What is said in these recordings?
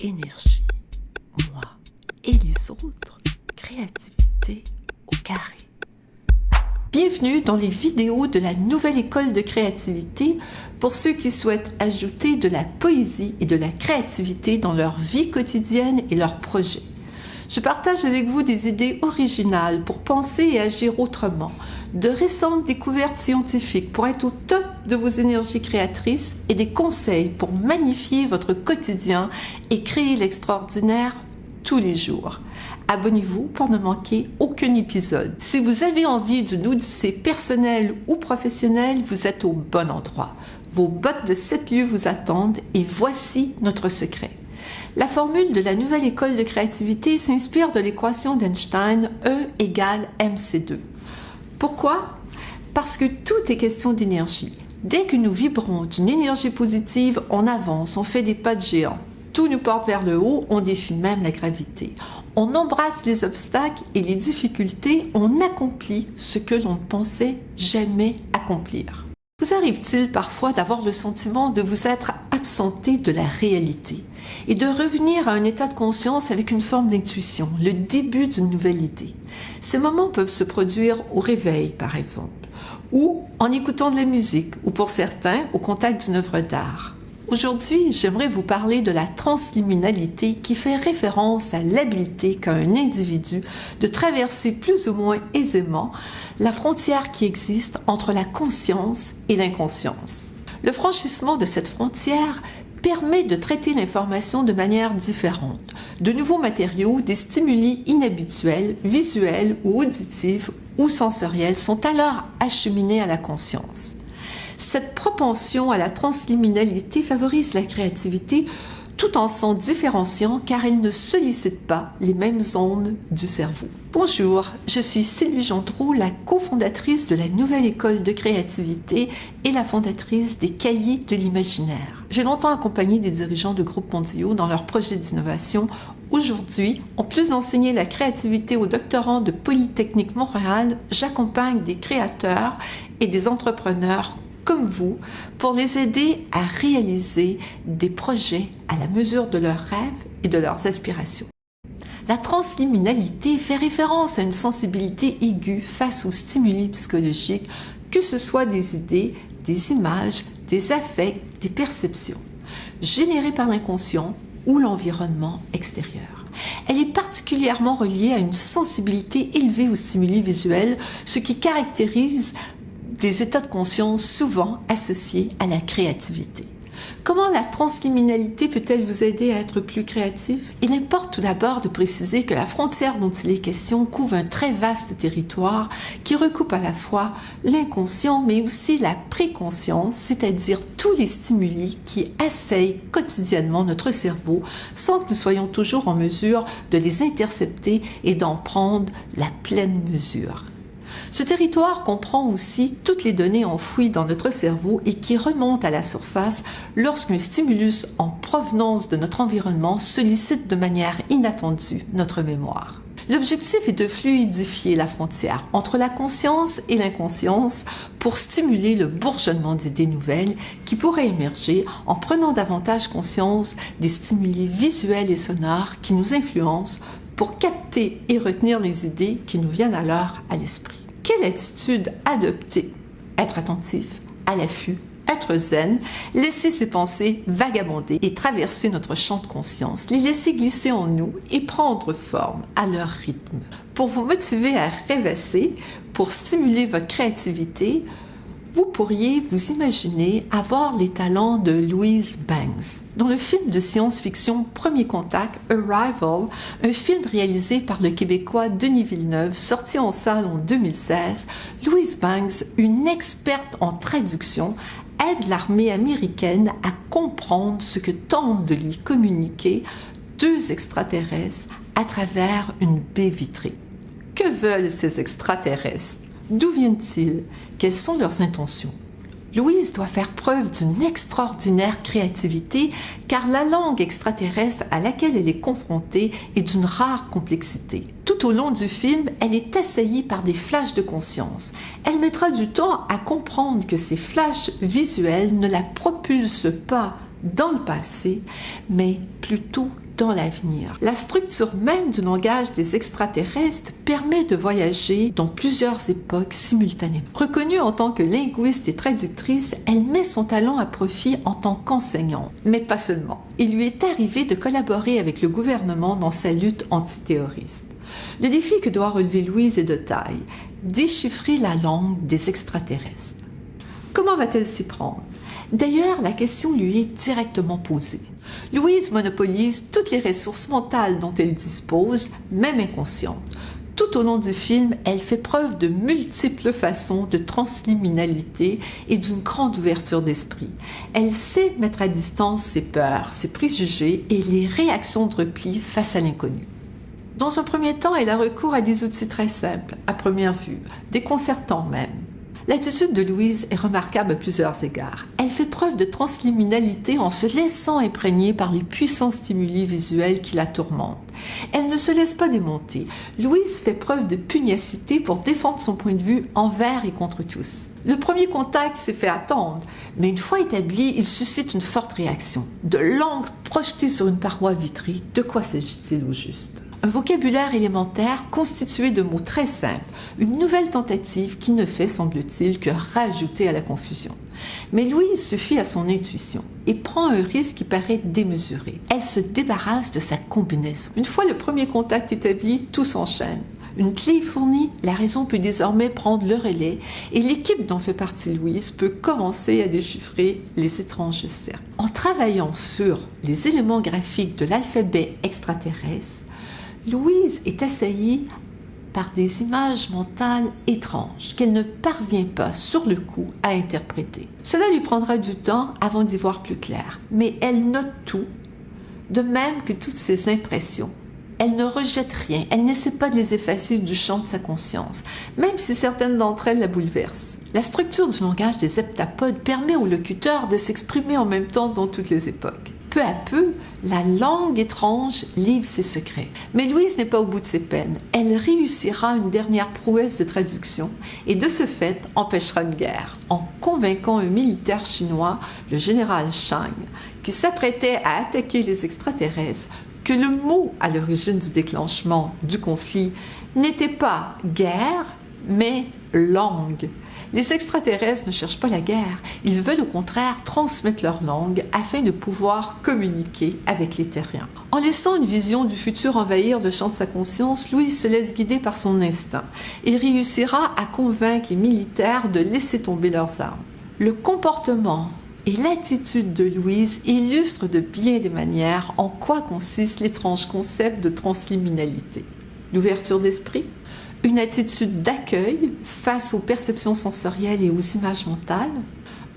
énergie, moi et les autres, créativité au carré. Bienvenue dans les vidéos de la nouvelle école de créativité pour ceux qui souhaitent ajouter de la poésie et de la créativité dans leur vie quotidienne et leurs projets. Je partage avec vous des idées originales pour penser et agir autrement, de récentes découvertes scientifiques pour être au top de vos énergies créatrices et des conseils pour magnifier votre quotidien et créer l'extraordinaire tous les jours. Abonnez-vous pour ne manquer aucun épisode. Si vous avez envie d'une odyssée personnelle ou professionnelle, vous êtes au bon endroit. Vos bottes de 7 lieux vous attendent et voici notre secret. La formule de la nouvelle école de créativité s'inspire de l'équation d'Einstein E égale mc2. Pourquoi? Parce que tout est question d'énergie. Dès que nous vibrons d'une énergie positive, on avance, on fait des pas de géant. Tout nous porte vers le haut, on défie même la gravité. On embrasse les obstacles et les difficultés, on accomplit ce que l'on ne pensait jamais accomplir. Vous arrive-t-il parfois d'avoir le sentiment de vous être absenté de la réalité et de revenir à un état de conscience avec une forme d'intuition, le début d'une nouvelle idée? Ces moments peuvent se produire au réveil, par exemple, ou en écoutant de la musique, ou pour certains, au contact d'une œuvre d'art. Aujourd'hui, j'aimerais vous parler de la transliminalité qui fait référence à l'habileté qu'a un individu de traverser plus ou moins aisément la frontière qui existe entre la conscience et l'inconscience. Le franchissement de cette frontière permet de traiter l'information de manière différente. De nouveaux matériaux, des stimuli inhabituels, visuels ou auditifs ou sensoriels sont alors acheminés à la conscience. Cette propension à la transliminalité favorise la créativité tout en s'en différenciant car elle ne sollicite pas les mêmes zones du cerveau. Bonjour, je suis Sylvie Gendreau, la cofondatrice de la nouvelle école de créativité et la fondatrice des Cahiers de l'imaginaire. J'ai longtemps accompagné des dirigeants de groupes mondiaux dans leurs projets d'innovation. Aujourd'hui, en plus d'enseigner la créativité aux doctorants de Polytechnique Montréal, j'accompagne des créateurs et des entrepreneurs comme vous, pour les aider à réaliser des projets à la mesure de leurs rêves et de leurs aspirations. La transliminalité fait référence à une sensibilité aiguë face aux stimuli psychologiques, que ce soit des idées, des images, des affects, des perceptions, générées par l'inconscient ou l'environnement extérieur. Elle est particulièrement reliée à une sensibilité élevée aux stimuli visuels, ce qui caractérise des états de conscience souvent associés à la créativité. Comment la transliminalité peut-elle vous aider à être plus créatif? Il importe tout d'abord de préciser que la frontière dont il est question couvre un très vaste territoire qui recoupe à la fois l'inconscient mais aussi la préconscience, c'est-à-dire tous les stimuli qui assaillent quotidiennement notre cerveau sans que nous soyons toujours en mesure de les intercepter et d'en prendre la pleine mesure. Ce territoire comprend aussi toutes les données enfouies dans notre cerveau et qui remontent à la surface lorsqu'un stimulus en provenance de notre environnement sollicite de manière inattendue notre mémoire. L'objectif est de fluidifier la frontière entre la conscience et l'inconscience pour stimuler le bourgeonnement d'idées nouvelles qui pourraient émerger en prenant davantage conscience des stimuli visuels et sonores qui nous influencent pour capter et retenir les idées qui nous viennent alors à l'esprit. Quelle attitude adopter? Être attentif, à l'affût, être zen, laisser ses pensées vagabonder et traverser notre champ de conscience, les laisser glisser en nous et prendre forme à leur rythme. Pour vous motiver à rêvasser, pour stimuler votre créativité, vous pourriez vous imaginer avoir les talents de Louise Banks. Dans le film de science-fiction Premier Contact, Arrival, un film réalisé par le Québécois Denis Villeneuve, sorti en salle en 2016, Louise Banks, une experte en traduction, aide l'armée américaine à comprendre ce que tentent de lui communiquer deux extraterrestres à travers une baie vitrée. Que veulent ces extraterrestres? D'où viennent-ils? Quelles sont leurs intentions? Louise doit faire preuve d'une extraordinaire créativité car la langue extraterrestre à laquelle elle est confrontée est d'une rare complexité. Tout au long du film, elle est assaillie par des flashs de conscience. Elle mettra du temps à comprendre que ces flashs visuels ne la propulsent pas dans le passé, mais plutôt dans l'avenir. La structure même du langage des extraterrestres permet de voyager dans plusieurs époques simultanément. Reconnue en tant que linguiste et traductrice, elle met son talent à profit en tant qu'enseignante, mais pas seulement. Il lui est arrivé de collaborer avec le gouvernement dans sa lutte antiterroriste. Le défi que doit relever Louise est de taille, déchiffrer la langue des extraterrestres. Comment va-t-elle s'y prendre? D'ailleurs, la question lui est directement posée. Louise monopolise toutes les ressources mentales dont elle dispose, même inconscientes. Tout au long du film, elle fait preuve de multiples façons de transliminalité et d'une grande ouverture d'esprit. Elle sait mettre à distance ses peurs, ses préjugés et les réactions de repli face à l'inconnu. Dans un premier temps, elle a recours à des outils très simples, à première vue, déconcertants même. L'attitude de Louise est remarquable à plusieurs égards. Elle fait preuve de transliminalité en se laissant imprégner par les puissants stimuli visuels qui la tourmentent. Elle ne se laisse pas démonter. Louise fait preuve de pugnacité pour défendre son point de vue envers et contre tous. Le premier contact s'est fait attendre, mais une fois établi, il suscite une forte réaction. De langue projetée sur une paroi vitrée, de quoi s'agit-il au juste? Un vocabulaire élémentaire constitué de mots très simples, une nouvelle tentative qui ne fait, semble-t-il, que rajouter à la confusion. Mais Louise se fie à son intuition et prend un risque qui paraît démesuré. Elle se débarrasse de sa combinaison. Une fois le premier contact établi, tout s'enchaîne. Une clé fournie, la raison peut désormais prendre le relais et l'équipe dont fait partie Louise peut commencer à déchiffrer les étranges cercles. En travaillant sur les éléments graphiques de l'alphabet extraterrestre, Louise est assaillie par des images mentales étranges qu'elle ne parvient pas sur le coup à interpréter. Cela lui prendra du temps avant d'y voir plus clair, mais elle note tout, de même que toutes ses impressions. Elle ne rejette rien, elle n'essaie pas de les effacer du champ de sa conscience, même si certaines d'entre elles la bouleversent. La structure du langage des heptapodes permet au locuteur de s'exprimer en même temps dans toutes les époques. Peu à peu, la langue étrange livre ses secrets. Mais Louise n'est pas au bout de ses peines. Elle réussira une dernière prouesse de traduction et de ce fait empêchera une guerre en convainquant un militaire chinois, le général Chang, qui s'apprêtait à attaquer les extraterrestres, que le mot à l'origine du déclenchement du conflit n'était pas guerre, mais langue. Les extraterrestres ne cherchent pas la guerre, ils veulent au contraire transmettre leur langue afin de pouvoir communiquer avec les terriens. En laissant une vision du futur envahir le champ de sa conscience, Louise se laisse guider par son instinct et réussira à convaincre les militaires de laisser tomber leurs armes. Le comportement et l'attitude de Louise illustrent de bien des manières en quoi consiste l'étrange concept de transliminalité. L'ouverture d'esprit, une attitude d'accueil face aux perceptions sensorielles et aux images mentales,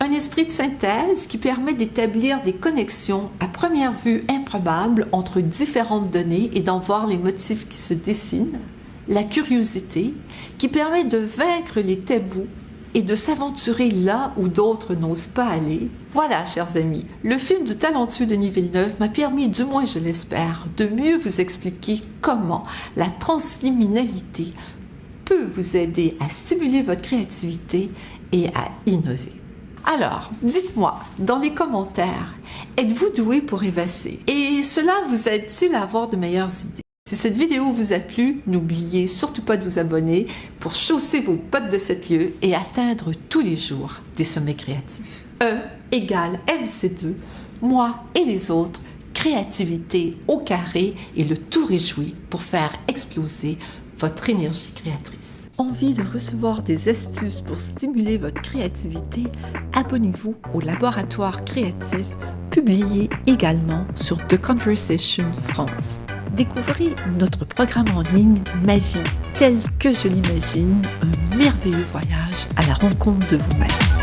un esprit de synthèse qui permet d'établir des connexions à première vue improbables entre différentes données et d'en voir les motifs qui se dessinent, la curiosité qui permet de vaincre les tabous et de s'aventurer là où d'autres n'osent pas aller. Voilà, chers amis, le film du talentueux Denis Villeneuve m'a permis, du moins je l'espère, de mieux vous expliquer comment la transliminalité peut vous aider à stimuler votre créativité et à innover. Alors, dites-moi dans les commentaires, êtes-vous doué pour rêvasser? Et cela vous aide-t-il à avoir de meilleures idées? Si cette vidéo vous a plu, n'oubliez surtout pas de vous abonner pour chausser vos bottes de 7 lieues et atteindre tous les jours des sommets créatifs. E égale MC2, moi et les autres, créativité au carré et le tout réjoui pour faire exploser votre énergie créatrice. Envie de recevoir des astuces pour stimuler votre créativité? Abonnez-vous au Laboratoire Créatif, publié également sur The Conversation France. Découvrez notre programme en ligne « Ma vie telle que je l'imagine », un merveilleux voyage à la rencontre de vous-même.